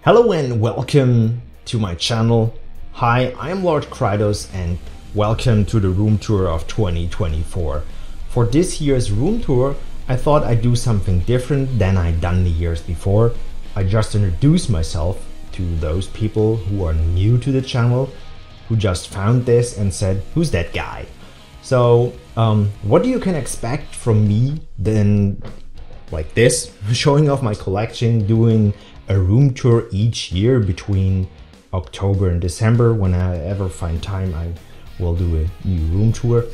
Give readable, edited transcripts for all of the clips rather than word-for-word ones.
Hello and welcome to my channel. Hi, I'm Lord Krytos and welcome to the room tour of 2024. For this year's room tour, I thought I'd do something different than I'd done the years before. I just introduce myself to those people who are new to the channel, who just found this and said, who's that guy? So what you can expect from me then, like this, showing off my collection, doing a room tour each year between October and December. When I ever find time, I will do a new room tour.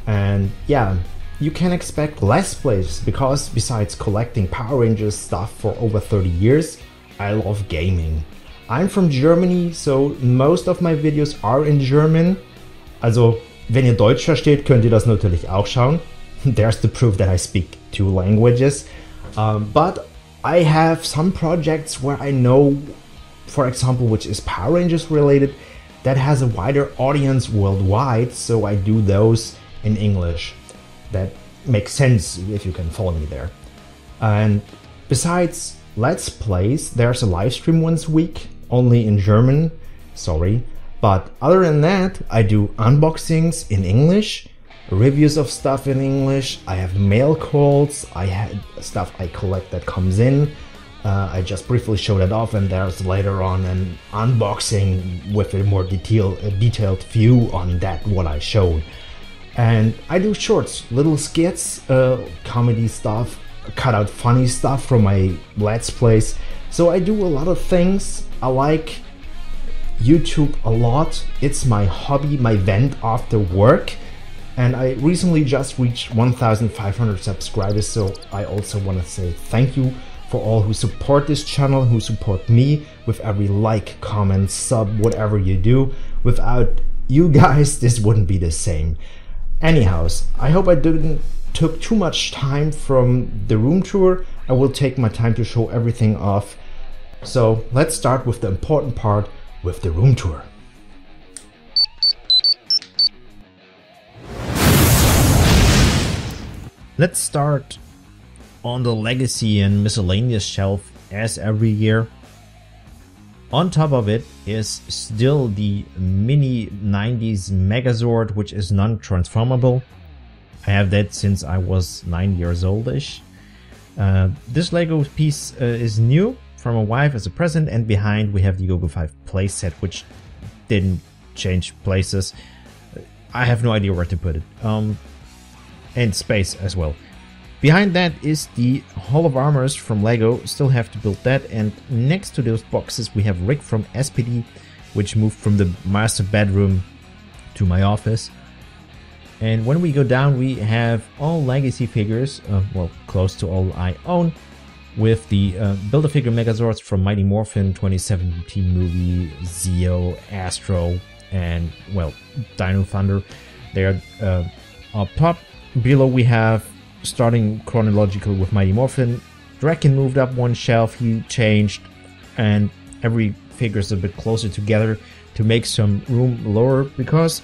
And yeah, you can expect less plays because besides collecting Power Rangers stuff for over 30 years, I love gaming. I'm from Germany, so most of my videos are in German. Also, wenn ihr Deutsch versteht, könnt ihr das natürlich auch schauen. There's the proof that I speak two languages. But I have some projects where I know, for example, which is Power Rangers related, that has a wider audience worldwide, so I do those in English. That makes sense if you can follow me there. And besides Let's Plays, there's a live stream once a week, only in German, sorry. But other than that, I do unboxings in English, reviews of stuff in English, I have mail calls, I had stuff I collect that comes in. I just briefly showed it off, and there's later on an unboxing with a more detailed view on that, what I showed. And I do shorts, little skits, comedy stuff, cut out funny stuff from my Let's Plays. So I do a lot of things. I like YouTube a lot. It's my hobby, my vent after work. And I recently just reached 1,500 subscribers, so I also want to say thank you for all who support this channel, who support me with every like, comment, sub, whatever you do. Without you guys, this wouldn't be the same. Anyhows, I hope I didn't took too much time from the room tour. I will take my time to show everything off. So let's start with the important part, with the room tour. Let's start on the Legacy and Miscellaneous shelf as every year. On top of it is still the mini 90s Megazord, which is non-transformable. I have that since I was 9 years old-ish. This Lego piece is new from my wife as a present, and behind we have the Go-Go 5 playset, which didn't change places. I have no idea where to put it. And space as well. Behind that is the Hall of Armors from Lego, still have to build that, and next to those boxes we have Rick from SPD, which moved from the master bedroom to my office. And when we go down we have all Legacy figures, well, close to all I own, with the Build-A-Figure Megazords from Mighty Morphin 2017 movie, Zeo, Astro, and, well, Dino Thunder. They are up top. Below we have, starting chronological with Mighty Morphin, Draken moved up one shelf, he changed, and every figure is a bit closer together to make some room lower, because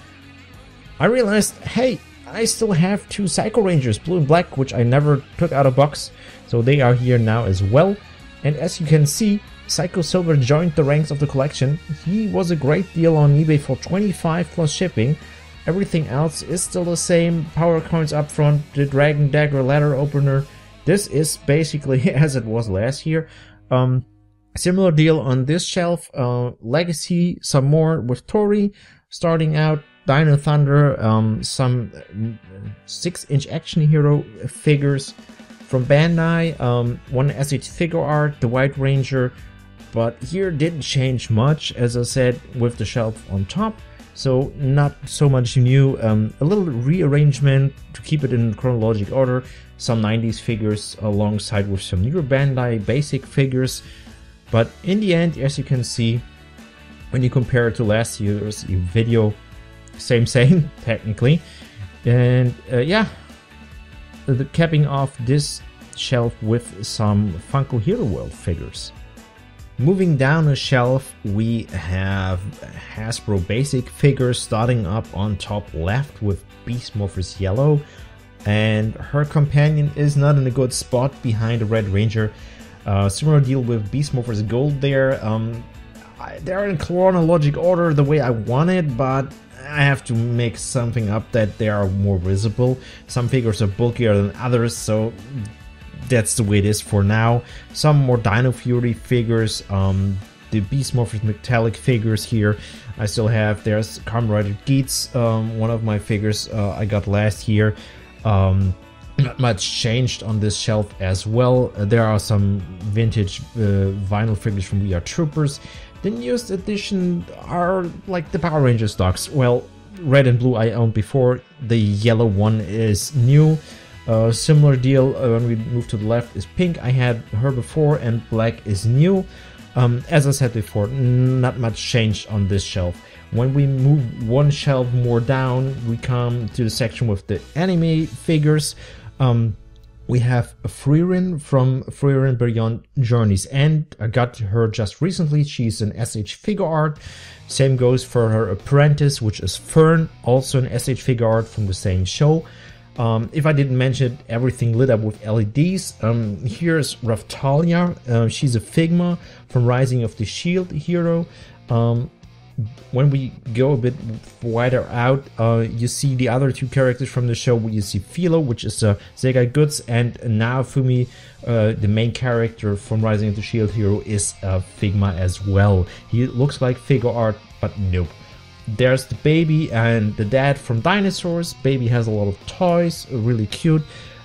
I realized, hey, I still have two Psycho Rangers, blue and black, which I never took out of box, so they are here now as well. And as you can see, Psycho Silver joined the ranks of the collection. He was a great deal on eBay for 25 plus shipping. Everything else is still the same. Power coins up front, the Dragon Dagger ladder opener. This is basically as it was last year. Similar deal on this shelf. Legacy, some more with Tori. Starting out, Dino Thunder, some 6-inch action hero figures from Bandai. One SH figure art, the White Ranger. But here didn't change much, as I said, with the shelf on top. So not so much new, a little rearrangement to keep it in chronological order, some 90s figures alongside with some newer Bandai basic figures, but in the end, as you can see, when you compare it to last year's video, same technically. And yeah, the capping off this shelf with some Funko Hero World figures. Moving down the shelf, we have Hasbro basic figures, starting up on top left with Beast Morphers Yellow, and her companion is not in a good spot behind the Red Ranger. Similar deal with Beast Morphers Gold there. They're in chronological order the way I want it, but I have to make something up that they are more visible. Some figures are bulkier than others, so that's the way it is for now. Some more Dino Fury figures, the Beast Morphers metallic figures here I still have. There's Comrade Geets, one of my figures I got last year. Not much changed on this shelf as well. There are some vintage vinyl figures from We Are Troopers. The newest edition are like the Power Ranger stocks. Well, red and blue I owned before. The yellow one is new. Similar deal when we move to the left is pink. I had her before, and black is new. As I said before, not much changed on this shelf. When we move one shelf more down, we come to the section with the anime figures. We have a Frieren from Frieren Beyond Journey's End. I got her just recently. She's an SH figure art. Same goes for her apprentice, which is Fern, also an SH figure art from the same show. If I didn't mention it, everything lit up with LEDs. Here's Raftalia. She's a Figma from Rising of the Shield hero. When we go a bit wider out, you see the other two characters from the show. You see Philo, which is Segai Goods, and Naofumi, the main character from Rising of the Shield hero, is Figma as well. He looks like figure art, but nope. There's the baby and the dad from Dinosaurs. Baby has a lot of toys, really cute.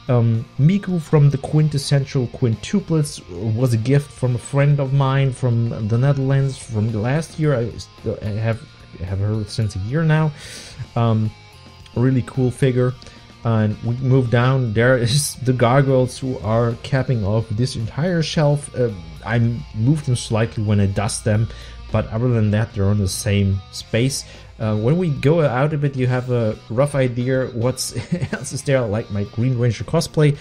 Miku from the quintessential quintuplets was a gift from a friend of mine from the Netherlands from the last year. I have her since a year now. Really cool figure. And we move down. There is the gargoyles who are capping off this entire shelf. I moved them slightly when I dust them, but other than that, they're on the same space. When we go out a bit, you have a rough idea what else is there, like my Green Ranger cosplay,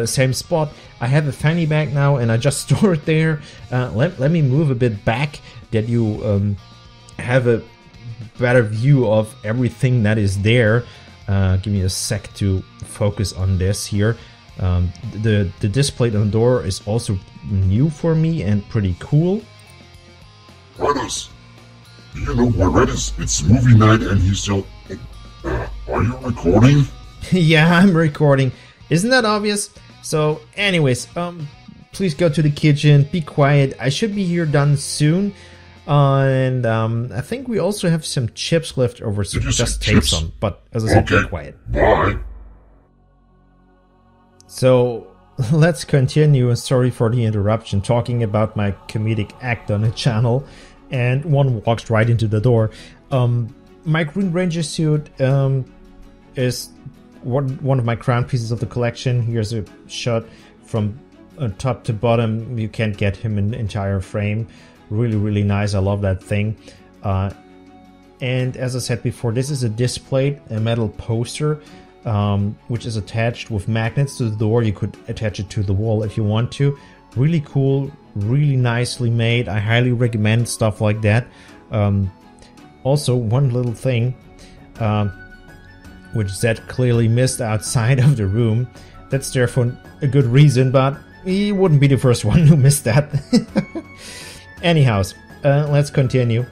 same spot. I have a fanny bag now, and I just store it there. Let me move a bit back, that you have a better view of everything that is there. Give me a sec to focus on this here. The display on the door is also new for me and pretty cool. Krytos, do you know where Red is? It's movie night and he's still... are you recording? Yeah, I'm recording. Isn't that obvious? So anyways, please go to the kitchen, be quiet. I should be here done soon. And I think we also have some chips left over, so just take some. But as I said, be quiet. Bye. So let's continue. Sorry for the interruption, talking about my comedic act on the channel, and one walks right into the door. My Green Ranger suit is one of my crown pieces of the collection. Here's a shot from top to bottom. You can't get him in the entire frame. Really nice. I love that thing. And as I said before, this is a displayed a metal poster, which is attached with magnets to the door. You could attach it to the wall if you want to. Really cool, really nicely made. I highly recommend stuff like that. Also, one little thing, which Zed clearly missed outside of the room. That's there for a good reason, but he wouldn't be the first one who missed that. Anyhow, let's continue.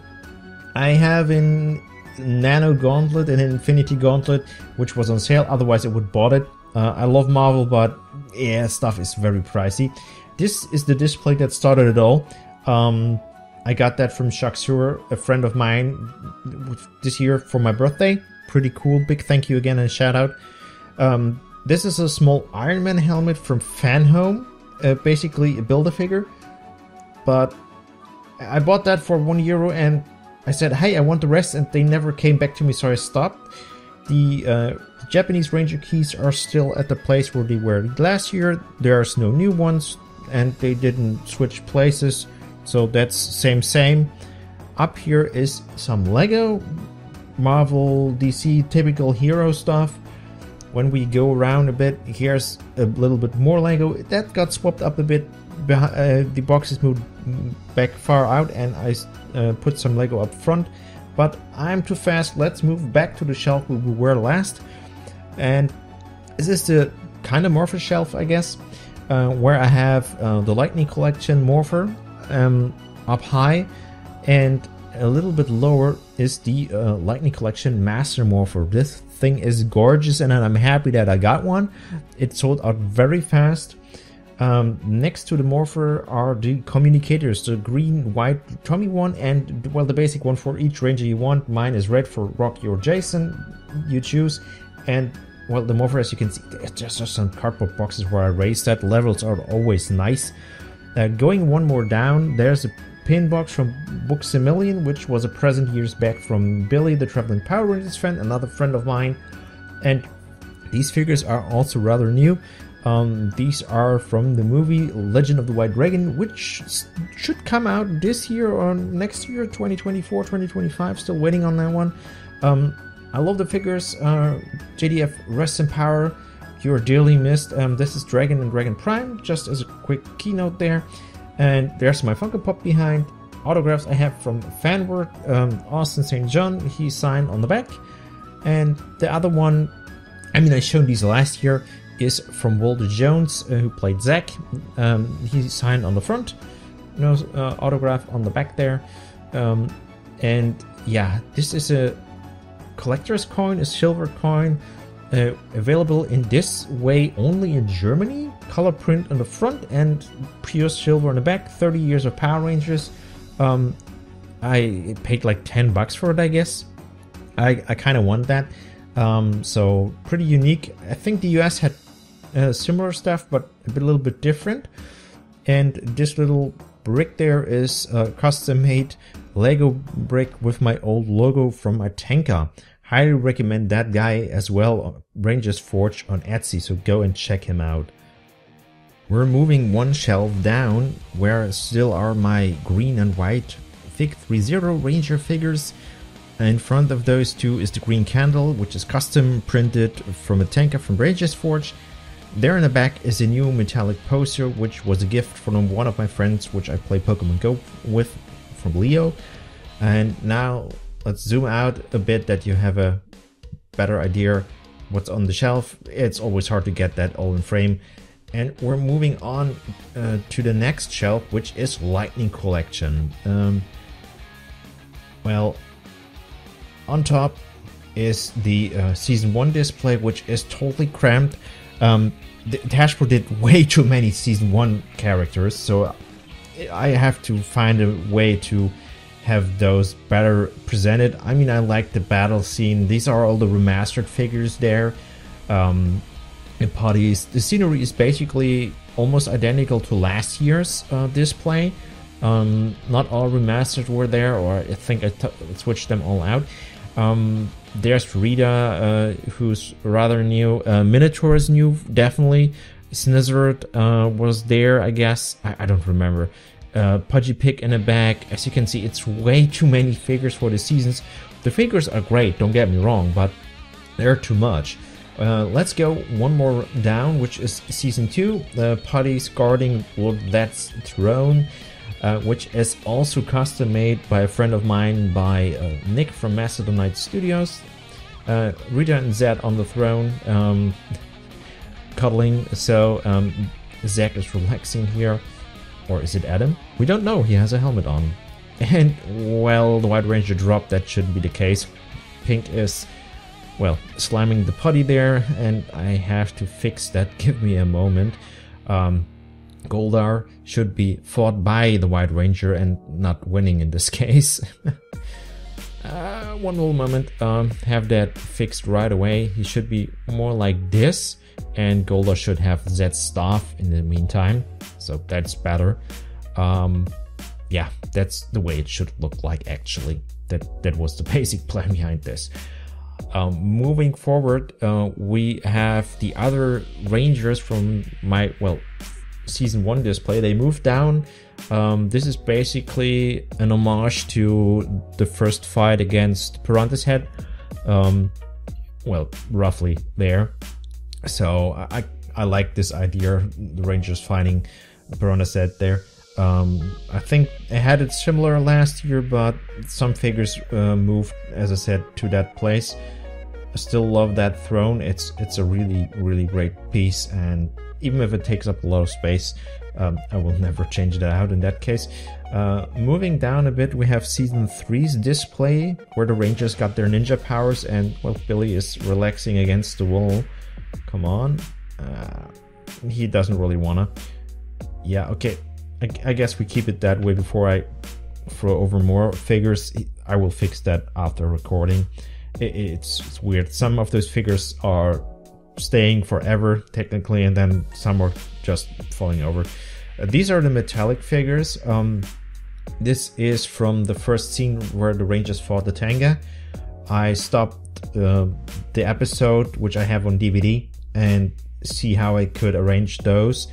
I have in Nano Gauntlet and Infinity Gauntlet, which was on sale. Otherwise, I would bought it. I love Marvel, but yeah, stuff is very pricey. This is the display that started it all. I got that from Shaksur, a friend of mine, this year for my birthday. Pretty cool. Big thank you again and shout out. This is a small Iron Man helmet from Fan Home. Basically a Build-A-Figure. But I bought that for €1 and I said, hey, I want the rest, and they never came back to me, so I stopped. The Japanese Ranger keys are still at the place where they were last year. There's no new ones, and they didn't switch places, so that's same. Up here is some Lego, Marvel, DC, typical hero stuff. When we go around a bit, here's a little bit more Lego. That got swapped up a bit. The boxes moved back far out, and I put some Lego up front, but I'm too fast. Let's move back to the shelf where we were last. And this is the kind of Morpher shelf, I guess. where I have the Lightning Collection Morpher up high, and a little bit lower is the Lightning Collection Master Morpher. This thing is gorgeous, and I'm happy that I got one. It sold out very fast. Next to the Morpher are the communicators, the green, white Tommy one, and well, the basic one for each ranger you want. Mine is red for Rocky or Jason, you choose. And well, the Morpher, as you can see, there's just some cardboard boxes where I raised that. Levels are always nice. Going one more down, there's a pin box from Books A Million, which was a present years back from Billy, the Traveling Power Rangers fan, another friend of mine. And these figures are also rather new. These are from the movie Legend of the White Dragon, which should come out this year or next year, 2024, 2025. Still waiting on that one. I love the figures. JDF, rest in power. You're dearly missed. This is Dragon and Dragon Prime, just as a quick keynote there. And there's my Funko Pop behind. Autographs I have from Fanwork, Austin St. John. He signed on the back. And the other one, I mean, I showed these last year, is from Walter Jones, who played Zack. He signed on the front, autograph on the back there. And yeah, this is a collector's coin, a silver coin, available in this way only in Germany. Color print on the front and pure silver on the back. 30 years of Power Rangers. I paid like $10 for it, I guess. I kind of want that. So pretty unique. I think the US had similar stuff, but a little bit different. And this little brick there is a custom made Lego brick with my old logo from my tanker. Highly recommend that guy as well. Rangers Forge on Etsy, so go and check him out. We're moving one shelf down where still are my green and white Fig 30 Ranger figures. In front of those two is the green candle, which is custom printed from a tanker from Rangers Forge. There in the back is a new metallic poster, which was a gift from one of my friends, which I play Pokemon Go with, from Leo. And now let's zoom out a bit that you have a better idea what's on the shelf. It's always hard to get that all in frame. And we're moving on to the next shelf, which is Lightning Collection. Well, on top is the Season 1 display, which is totally cramped. Hasbro did way too many Season 1 characters, so I have to find a way to have those better presented. I mean, I like the battle scene. These are all the remastered figures there. Potties. The scenery is basically almost identical to last year's display. Not all remastered were there, or I think I switched them all out. There's Rita, who's rather new. Minotaur is new, definitely. Snizzard was there, I guess. I don't remember. Pudgy Pig in the back. As you can see, it's way too many figures for the seasons. The figures are great, don't get me wrong, but they're too much. Let's go one more down, which is Season 2. Putty's guarding That's Throne, which is also custom made by a friend of mine, by Nick from Macedonite Studios. Rita and Zed on the throne, cuddling. So Zack is relaxing here. Or is it Adam? We don't know. He has a helmet on. And, well, the White Ranger dropped. That shouldn't be the case. Pink is, well, slamming the putty there, and I have to fix that. Give me a moment. Goldar should be fought by the White Ranger and not winning in this case. One little moment. Have that fixed right away. He should be more like this, and Goldar should have Zed's staff in the meantime. So that's better. Yeah, that's the way it should look like, actually. That was the basic plan behind this. Moving forward, we have the other Rangers from my, well, Season 1 display. They moved down. This is basically an homage to the first fight against Piranha's Head. Well, roughly there. So I like this idea, the Rangers fighting Piranha's Head there. I think I had it similar last year, but some figures moved, as I said, to that place. I still love that throne. It's a really great piece, and even if it takes up a lot of space, I will never change that out in that case. Moving down a bit, we have Season 3's display, where the Rangers got their ninja powers, and, well, Billy is relaxing against the wall. Come on. He doesn't really wanna. Yeah, okay. I guess we keep it that way before I throw over more figures. I will fix that after recording. It's weird. Some of those figures are staying forever, technically, and then some are just falling over. These are the metallic figures. This is from the first scene where the Rangers fought the Tanga. I stopped the episode, which I have on DVD, and see how I could arrange those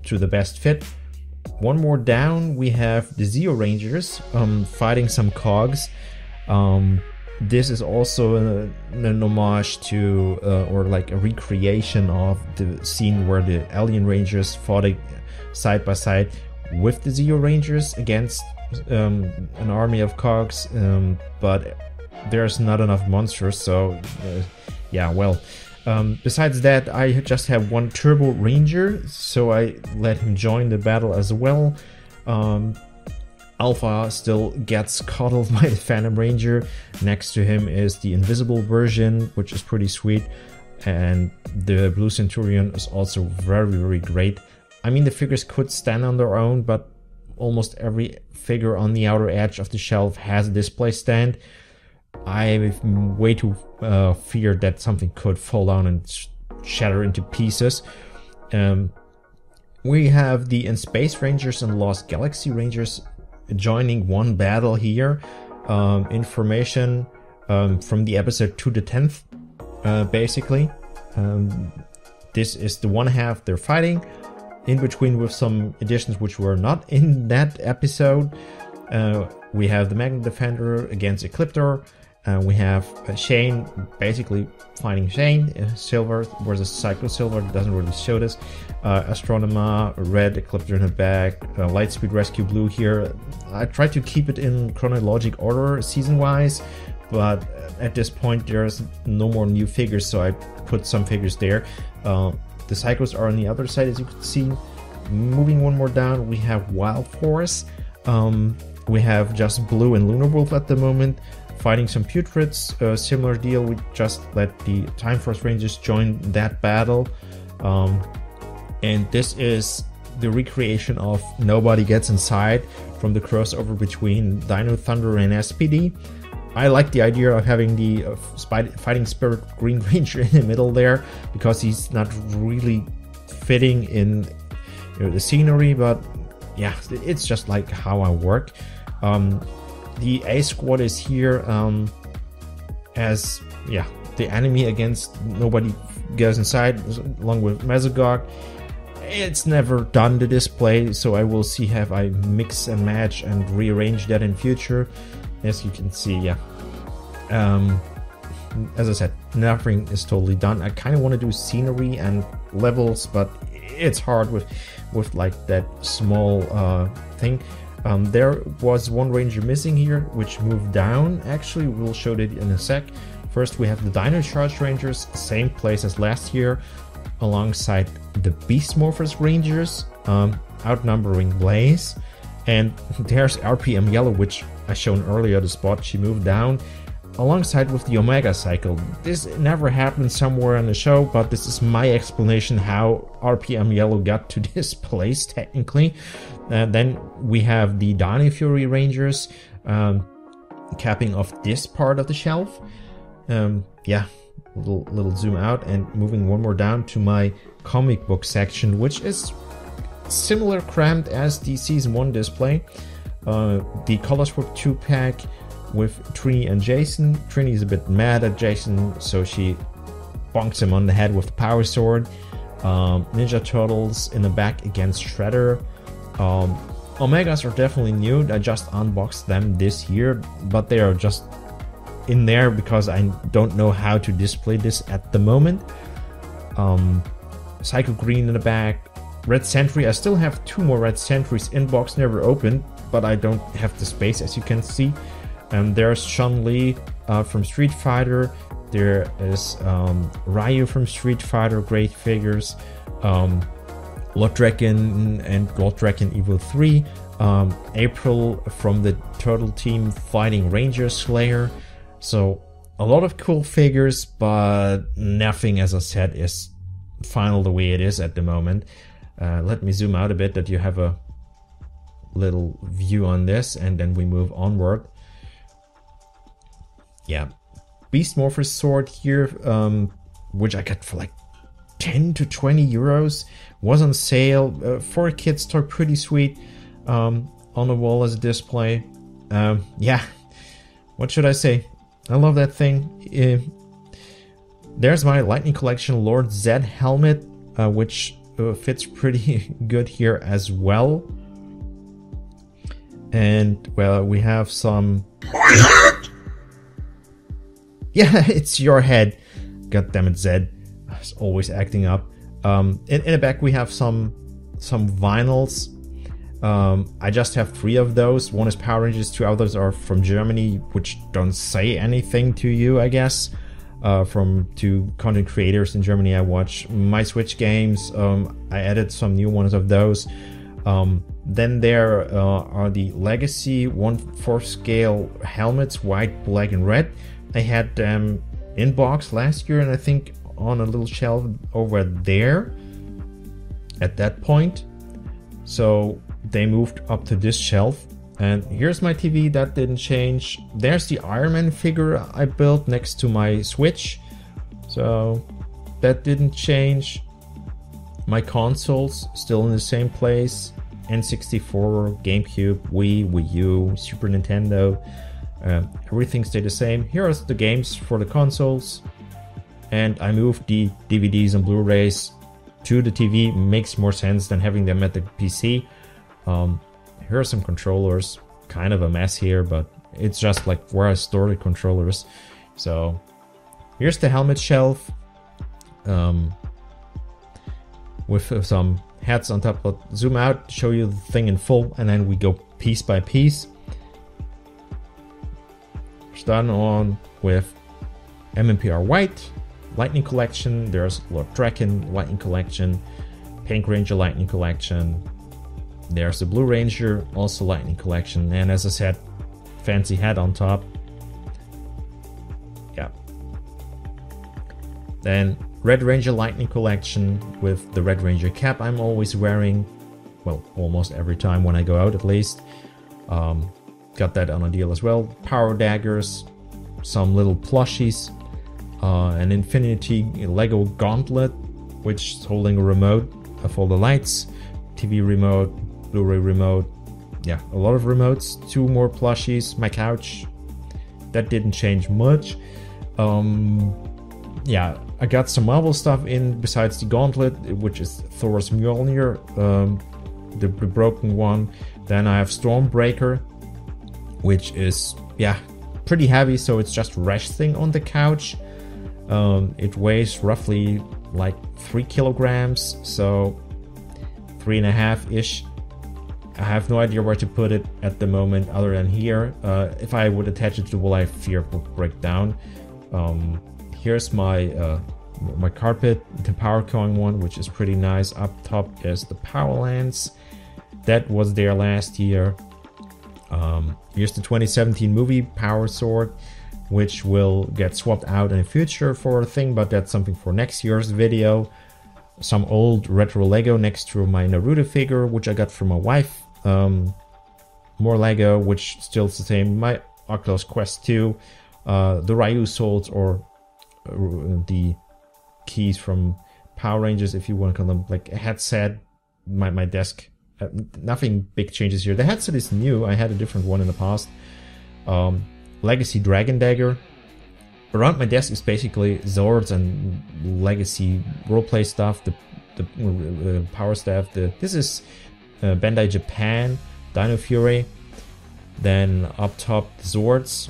to the best fit. One more down, we have the Zeo Rangers fighting some cogs. This is also an homage to, or like a recreation of the scene where the Alien Rangers fought side by side with the Zeo Rangers against an army of cogs, but there's not enough monsters, so yeah, well. Besides that, I just have one Turbo Ranger, so I let him join the battle as well. Alpha still gets coddled by the Phantom Ranger. Next to him is the invisible version, which is pretty sweet. And the Blue Centurion is also very great. I mean, the figures could stand on their own, but almost every figure on the outer edge of the shelf has a display stand. I way too feared that something could fall down and shatter into pieces. We have the In Space Rangers and Lost Galaxy Rangers joining one battle here. Information from the episode to the 10th, basically. This is the one half they're fighting. In between with some additions which were not in that episode. We have the Magnet Defender against Ecliptor. We have Shane basically fighting Shane. Silver versus Psycho Silver, it doesn't really show this. Astronema, red, Ecliptor in the back. Lightspeed Rescue Blue here. I tried to keep it in chronologic order season wise, but at this point there's no more new figures, so I put some figures there. The Psychos are on the other side, as you can see. Moving one more down, we have Wild Force. We have just Blue and Lunar Wolf at the moment, fighting some Putrids. Similar deal, we just let the Time Force Rangers join that battle. And this is the recreation of Nobody Gets Inside from the crossover between Dino Thunder and SPD. I like the idea of having the Fighting Spirit Green Ranger in the middle there, because he's not really fitting in the scenery, but yeah, it's just like how I work. The A Squad is here as, yeah, the enemy against Nobody Goes Inside, along with Megazord. It's never done the display, so I will see if I mix and match and rearrange that in future. As you can see, yeah. As I said, nothing is totally done. I kind of want to do scenery and levels, but it's hard with like that small thing. There was one Ranger missing here, which moved down. Actually, we'll show that in a sec. First, we have the Dino Charge Rangers, same place as last year, alongside the Beast Morphers Rangers, outnumbering Blaze. And there's RPM Yellow, which I shown earlier, the spot she moved down, alongside with the Omega Cycle. This never happened somewhere in the show, but this is my explanation how RPM Yellow got to this place, technically. Then we have the Dino Fury Rangers, capping off this part of the shelf. Yeah, little zoom out and moving one more down to my comic book section, which is similar cramped as the season 1 display. The Color Swap 2-pack with Trini and Jason. Trini is a bit mad at Jason, so she bonks him on the head with the Power Sword. Ninja Turtles in the back against Shredder. Omegas are definitely new. I just unboxed them this year, but they are just in there because I don't know how to display this at the moment. Psycho Green in the back. Red Sentry. I still have 2 more Red Sentries in box, never opened, but I don't have the space, as you can see. And there's Chun-Li from Street Fighter. There is Ryu from Street Fighter, great figures. Lord Draken and Lord Draken Evo 3. April from the Turtle Team fighting Ranger Slayer. So a lot of cool figures, but nothing, as I said, is final the way it is at the moment. Let me zoom out a bit that you have a little view on this, and then we move onward. Yeah, Beast Morpher's sword here, which I got for like 10 to 20 euros, was on sale. For kids, toy pretty sweet, on the wall as a display. Yeah, what should I say? I love that thing. There's my Lightning Collection Lord Zed helmet, which fits pretty good here as well. And well, we have some. Yeah, it's your head. God damn it, Zed. It's always acting up. In the back we have some vinyls. I just have 3 of those. One is Power Rangers, 2 others are from Germany, which don't say anything to you, I guess. From 2 content creators in Germany I watch. My Switch games, I added some new ones of those. Then there are the Legacy 1/4 scale helmets, white, black and red. I had them in box last year, and I think on a little shelf over there at that point. So they moved up to this shelf. And here's my TV, that didn't change. There's the Iron Man figure I built next to my Switch. So that didn't change. My consoles still in the same place. N64, GameCube, Wii, Wii U, Super Nintendo. Everything stayed the same. Here are the games for the consoles. And I moved the DVDs and Blu-rays to the TV. Makes more sense than having them at the PC. Here are some controllers. Kind of a mess here, but it's just like where I store the controllers. So here's the helmet shelf. With some hats on top. I'll zoom out, show you the thing in full, and then we go piece by piece. Starting on with MMPR White, Lightning Collection. There's Lord Draken Lightning Collection, Pink Ranger Lightning Collection. There's the Blue Ranger, also Lightning Collection, and as I said, fancy hat on top. Yeah. Then Red Ranger Lightning Collection with the Red Ranger cap I'm always wearing. Well, almost every time when I go out at least. Got that on a deal as well. Power daggers, some little plushies, an Infinity Lego Gauntlet, which is holding a remote for the lights, TV remote, Blu-ray remote. Yeah, a lot of remotes. 2 more plushies, my couch. That didn't change much. Yeah, I got some Marvel stuff in besides the Gauntlet, which is Thor's Mjolnir, the broken one. Then I have Stormbreaker, which is, yeah, pretty heavy, so it's just resting on the couch. It weighs roughly like 3 kilograms, so 3.5-ish. I have no idea where to put it at the moment other than here. If I would attach it to the wall, I fear it would break down. Here's my my carpet, the power coin one, which is pretty nice. Up top is the Power Lance. That was there last year. Here's the 2017 movie Power Sword, which will get swapped out in the future for a thing, but that's something for next year's video. Some old retro Lego next to my Naruto figure, which I got from my wife. More Lego, which still is the same. My Oculus Quest 2, the Ryu swords, or the keys from Power Rangers, if you want to call them, like a headset. My desk. Nothing big changes here. The headset is new. I had a different one in the past. Legacy Dragon Dagger. Around my desk is basically Zords and Legacy roleplay stuff. The power staff. This is Bandai Japan Dino Fury. Then up top, the Zords.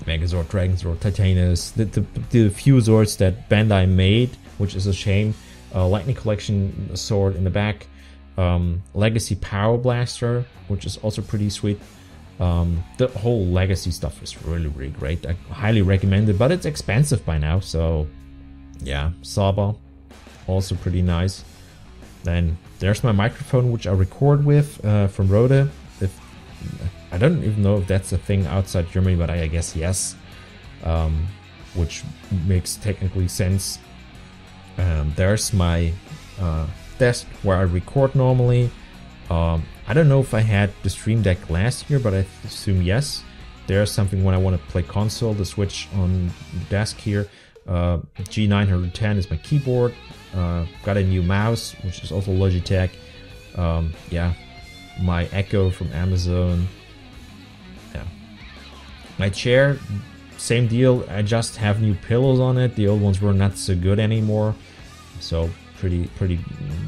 Megazord, Dragonsword, Titanus. The few Zords that Bandai made, which is a shame. Lightning Collection sword in the back. Legacy Power Blaster, which is also pretty sweet. The whole legacy stuff is really, really great. I highly recommend it, but it's expensive by now. So yeah, Saba, also pretty nice. Then there's my microphone, which I record with from Rode. I don't even know if that's a thing outside Germany, but I guess yes, which makes technically sense. There's my desk where I record normally. I don't know if I had the Stream Deck last year, but I assume yes. There's something when I want to play console, the Switch on the desk here. G910 is my keyboard. Got a new mouse, which is also Logitech. Yeah, my Echo from Amazon. Yeah, my chair, same deal. I just have new pillows on it. The old ones were not so good anymore, so pretty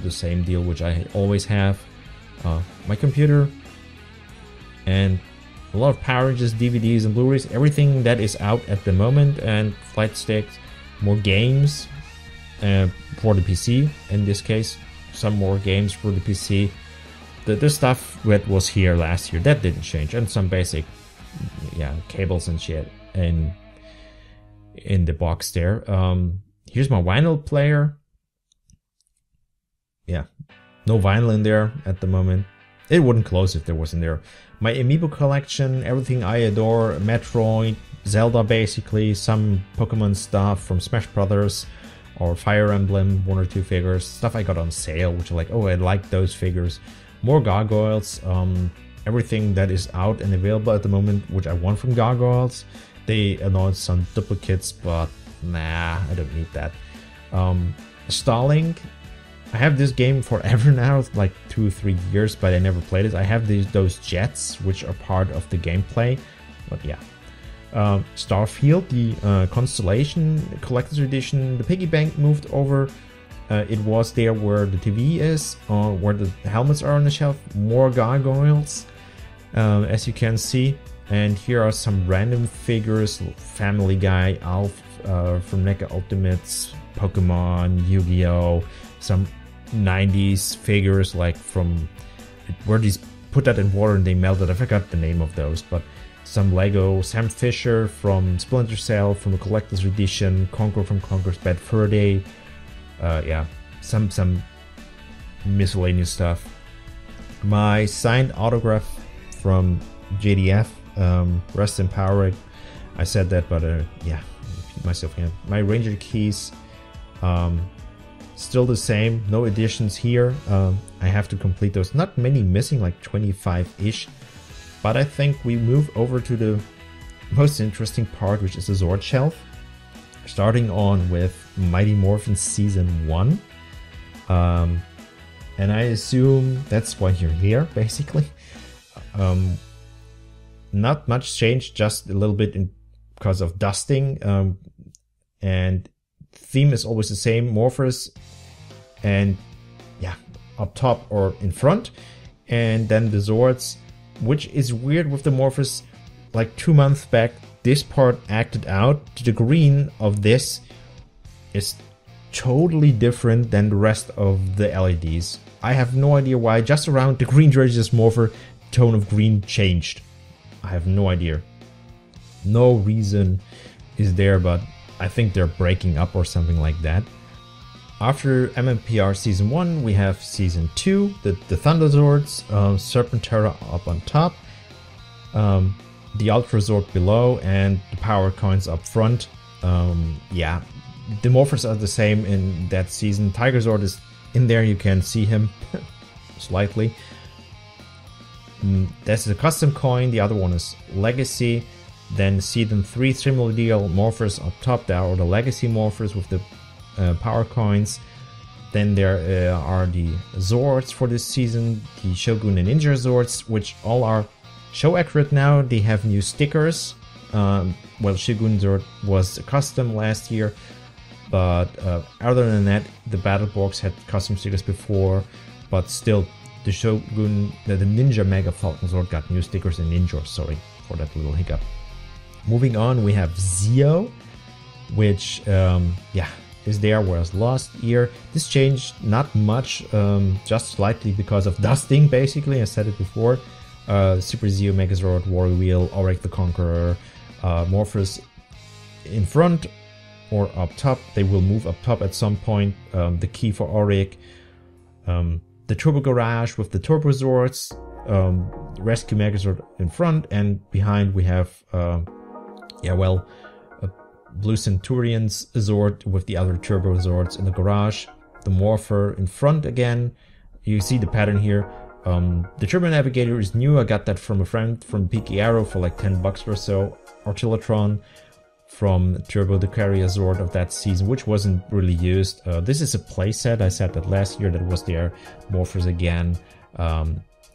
the same deal, which I always have. My computer and a lot of Power Rangers DVDs and Blu-rays, everything that is out at the moment, and flight sticks, more games for the PC. In this case, some more games for the PC. The stuff that was here last year, that didn't change, and some basic, yeah, cables and shit in the box there. Here's my vinyl player. Yeah, no vinyl in there at the moment. It wouldn't close if there was in there. My amiibo collection, everything I adore, Metroid, Zelda basically, some Pokemon stuff from Smash Brothers or Fire Emblem, 1 or 2 figures, stuff I got on sale, which are like, oh, I like those figures. More Gargoyles, everything that is out and available at the moment, which I want from Gargoyles. They announced some duplicates, but nah, I don't need that. Starlink, I have this game forever now, like 2 or 3 years, but I never played it. I have those jets, which are part of the gameplay, but yeah. Starfield, the Constellation Collector's Edition, the piggy bank moved over. It was there where the TV is, where the helmets are on the shelf. More Gargoyles, as you can see. And here are some random figures, Family Guy, Alf from NECA Ultimates, Pokemon, Yu-Gi-Oh! Some 90s figures, like from where these put that in water and they melted. I forgot the name of those, but some Lego, Sam Fisher from Splinter Cell from the collector's edition, Conquer from Conquer's Bad Fur Day. Yeah, some miscellaneous stuff. My signed autograph from JDF, rest in power. I said that, but yeah, repeat myself again. My Ranger keys, still the same, no additions here. I have to complete those. Not many missing, like 25-ish. But I think we move over to the most interesting part, which is the Zord shelf. Starting on with Mighty Morphin Season 1. And I assume that's why you're here, basically. Not much changed, just a little bit because of dusting. And theme is always the same, Morphers, and yeah, up top or in front. And then the Zords, which is weird with the Morphers. Like 2 months back, this part acted out. The green of this is totally different than the rest of the LEDs. I have no idea why. Just around the green Dragon's Morpher, tone of green changed. I have no idea. No reason is there, but I think they're breaking up or something like that. After MMPR Season 1, we have Season 2, the Thunder Zords, Serpentera up on top, the Ultra Zord below, and the Power Coins up front. Yeah, the Morphers are the same in that season. Tiger Zord is in there, you can see him slightly. That's the custom coin, the other one is Legacy. Then Season 3 Trimodial Morphers up top, there are the Legacy Morphers with the power coins. Then there are the Zords for this season, the Shogun and Ninja Zords, which all are show accurate now. They have new stickers. Well, Shogun Zord was custom last year, but other than that, the Battle Box had custom stickers before, but still the Shogun, the Ninja Mega Falcon Zord got new stickers and Ninja, sorry for that little hiccup. Moving on, we have Zio, which, yeah, is there, whereas last year this changed not much, just slightly because of dusting, basically. I said it before. Super Zeo, Megazord, Warrior Wheel, Auric the Conqueror, Morphers in front or up top. They will move up top at some point. The key for Auric, the Turbo Garage with the Turbo Zords, Rescue Megazord in front, and behind we have Blue Centurion's Zord with the other Turbo Zords in the garage. The Morpher in front again. You see the pattern here. The Turbo Navigator is new. I got that from a friend from Peaky Arrow for like 10 bucks or so. Artillatron from Turbo, the Carrier Zord of that season, which wasn't really used. This is a playset. I said that last year that was there. Morphers again.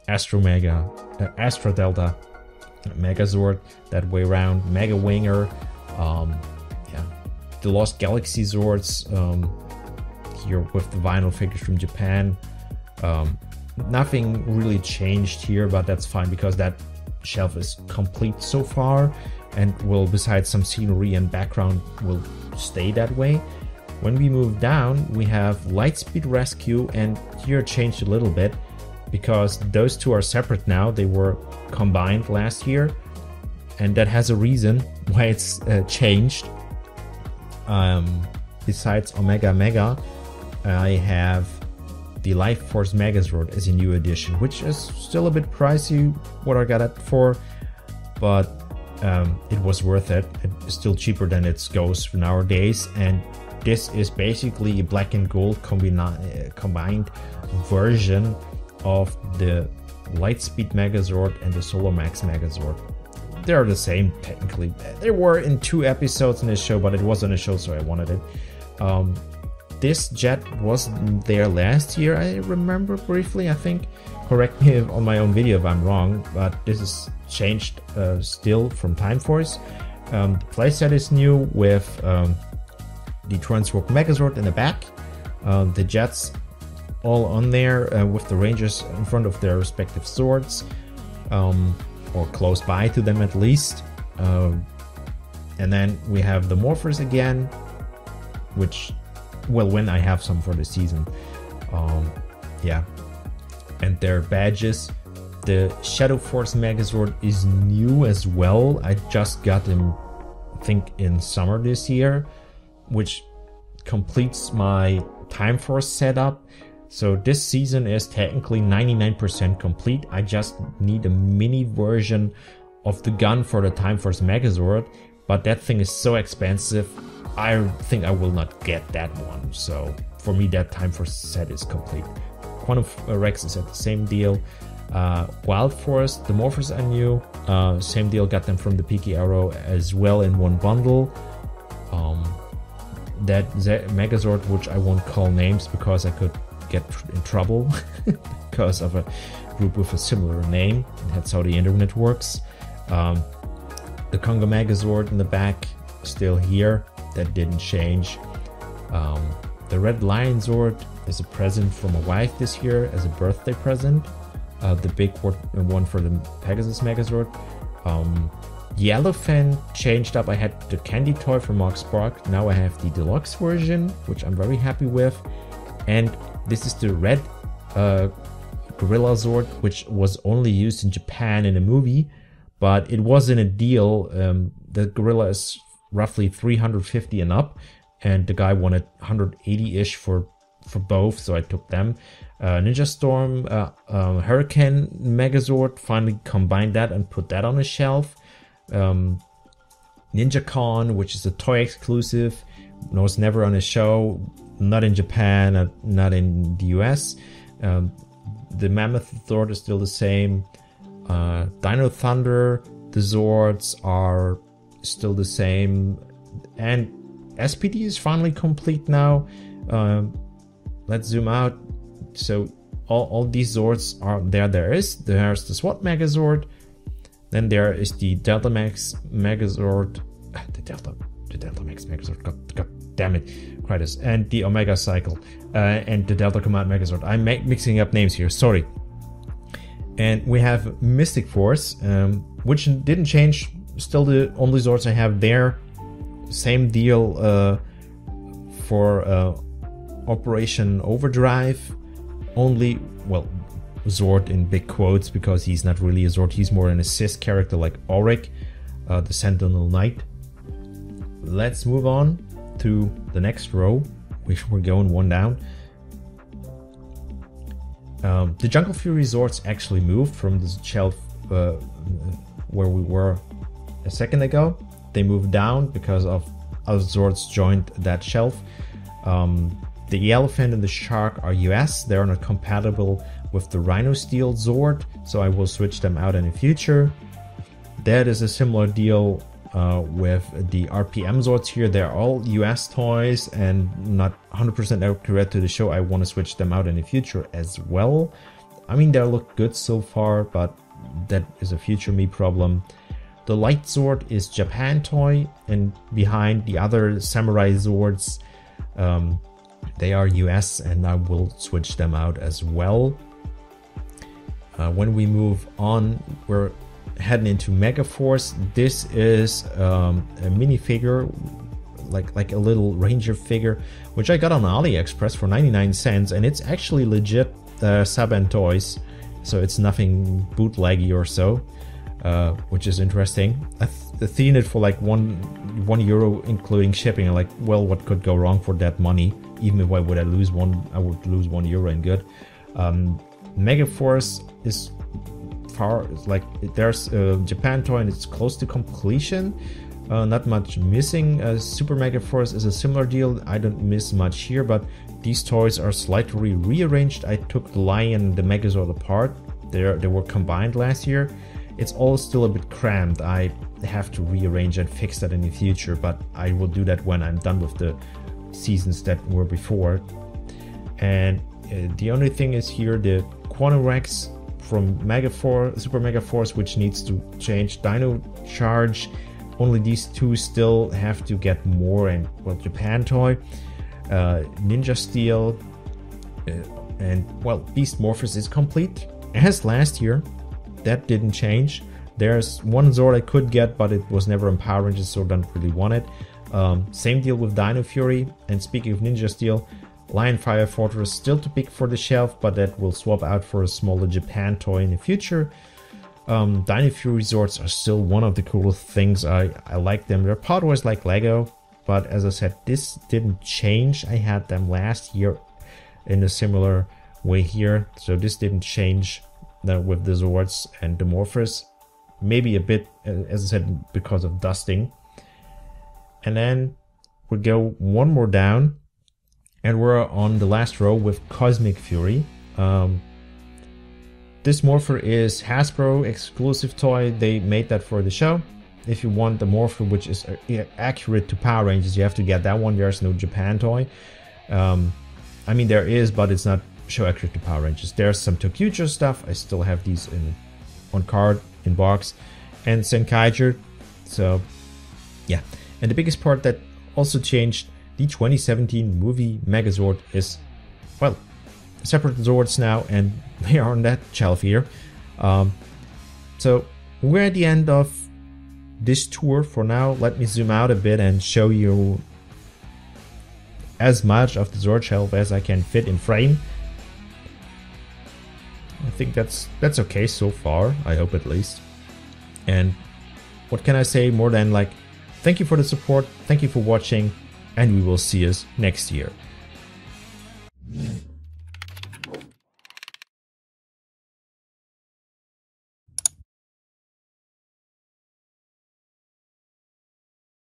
Astro Delta, Megazord that way around. Mega Winger. The Lost Galaxy Zords here with the vinyl figures from Japan. Nothing really changed here, but that's fine because that shelf is complete so far, and will, besides some scenery and background, will stay that way. When we move down, we have Lightspeed Rescue, and here it changed a little bit because those two are separate now. They were combined last year, and that has a reason why it's changed. Besides Omega Mega, I have the Life Force Megazord as a new edition, which is still a bit pricey what I got it for, but it was worth it. It's still cheaper than it goes nowadays, and this is basically a black and gold combined version of the Lightspeed Megazord and the Solar Max Megazord. They're the same technically. They were in 2 episodes in this show, but it wasn't a show, so I wanted it. This jet wasn't there last year, I remember briefly, I think. Correct me on my own video if I'm wrong, but this is changed still from Time Force. The playset is new with the Transwarp Megazord in the back. The jets all on there with the Rangers in front of their respective swords. Or close by to them at least. And then we have the Morphers again, which, well, when I have some for the season. And their badges. The Shadow Force Megazord is new as well. I just got him, I think, in summer this year, which completes my Time Force setup. So this season is technically 99% complete. I just need a mini version of the gun for the Time Force Megazord, but that thing is so expensive, I think I will not get that one. So for me, that Time Force set is complete. Quantum Rex is at the same deal. Wild Force, the Morphers are new. Same deal, got them from the Peaky Arrow as well in one bundle. That Megazord, which I won't call names because I could get in trouble because of a group with a similar name. That's how the internet works. The Conga Megazord in the back, still here. That didn't change. The Red Lion Zord is a present from my wife this year as a birthday present. The big one for the Pegasus Megazord. Yellowfin changed up. I had the candy toy from Mark Spark. Now I have the deluxe version, which I'm very happy with. And this is the red Gorilla Zord, which was only used in Japan in a movie, but it wasn't a deal. The Gorilla is roughly 350 and up, and the guy wanted 180-ish for both, so I took them. Ninja Storm, Hurricane Megazord, finally combined that and put that on a shelf. Ninja Con, which is a toy exclusive, was never on a show, not in Japan, not in the US. The Mammoth Zord is still the same. Dino Thunder, the Zords are still the same. And SPD is finally complete now. Let's zoom out. So all these Zords are there. There's the SWAT Megazord. Then there is the Delta Max Megazord. The Delta Max Megazord. God damn it, Krytos. And the Omega Cycle. And the Delta Command Megazord. I'm mixing up names here. Sorry. And we have Mystic Force, which didn't change. Still the only Zords I have there. Same deal for Operation Overdrive. Only, well, Zord in big quotes because he's not really a Zord. He's more an assist character like Auric, the Sentinel Knight. Let's move on to the next row, which we're going one down. The Jungle Fury Zords actually moved from the shelf where we were a second ago. They moved down because of other Zords joined that shelf. The Elephant and the Shark are US. They're not compatible with the Rhino Steel Zord, so I will switch them out in the future. That is a similar deal with the RPM Zords here. They're all US toys and not 100% accurate to the show. I want to switch them out in the future as well. I mean, they look good so far, but that is a future me problem. The Light Zord is Japan toy, and behind the other Samurai Zords, they are US, and I will switch them out as well. When we move on, we're heading into Megaforce. This is a minifigure, like a little ranger figure, which I got on AliExpress for 99 cents, and it's actually legit Saban toys, so it's nothing bootleggy or so, which is interesting. I seen it for like one euro including shipping. I'm like, well, what could go wrong for that money? Even if I would lose €1 in good. Megaforce is far, like, there's a Japan toy and it's close to completion. Not much missing. Super Megaforce is a similar deal. I don't miss much here, but these toys are slightly rearranged. I took the Lion and the Megazord apart. They were combined last year. It's all still a bit cramped. I have to rearrange and fix that in the future, but I will do that when I'm done with the seasons that were before. And the only thing is here the Quantum Rex from Super Megaforce, which needs to change Dino Charge. Only these two still have to get more, and well, Japan toy, Ninja Steel, and well, Beast Morphers is complete as last year. That didn't change. There's one Zord I could get, but it was never in Power Rangers, so don't really want it. Same deal with Dino Fury. And speaking of Ninja Steel, Lion Fire Fortress still too big for the shelf, but that will swap out for a smaller Japan toy in the future. Dino Fury Zords are still one of the coolest things. I like them. They're part always like Lego, but as I said, this didn't change. I had them last year in a similar way here, so this didn't change with the Zords and the Morphers. Maybe a bit, as I said, because of dusting. And then we go one more down, and we're on the last row with Cosmic Fury. This Morpher is Hasbro exclusive toy. They made that for the show. If you want the Morpher, which is accurate to Power Rangers, you have to get that one. There's no Japan toy. I mean, there is, but it's not show accurate to Power Rangers. There's some Tokyujo stuff. I still have these on card, in box, and Senkaiger. So, yeah. And the biggest part that also changed, the 2017 movie Megazord is, well, separate Zords now, and they are on that shelf here. So we're at the end of this tour for now. Let me zoom out a bit and show you as much of the Zord shelf as I can fit in frame. I think that's okay so far, I hope at least. And what can I say more than like, thank you for the support, thank you for watching, and we will see us next year.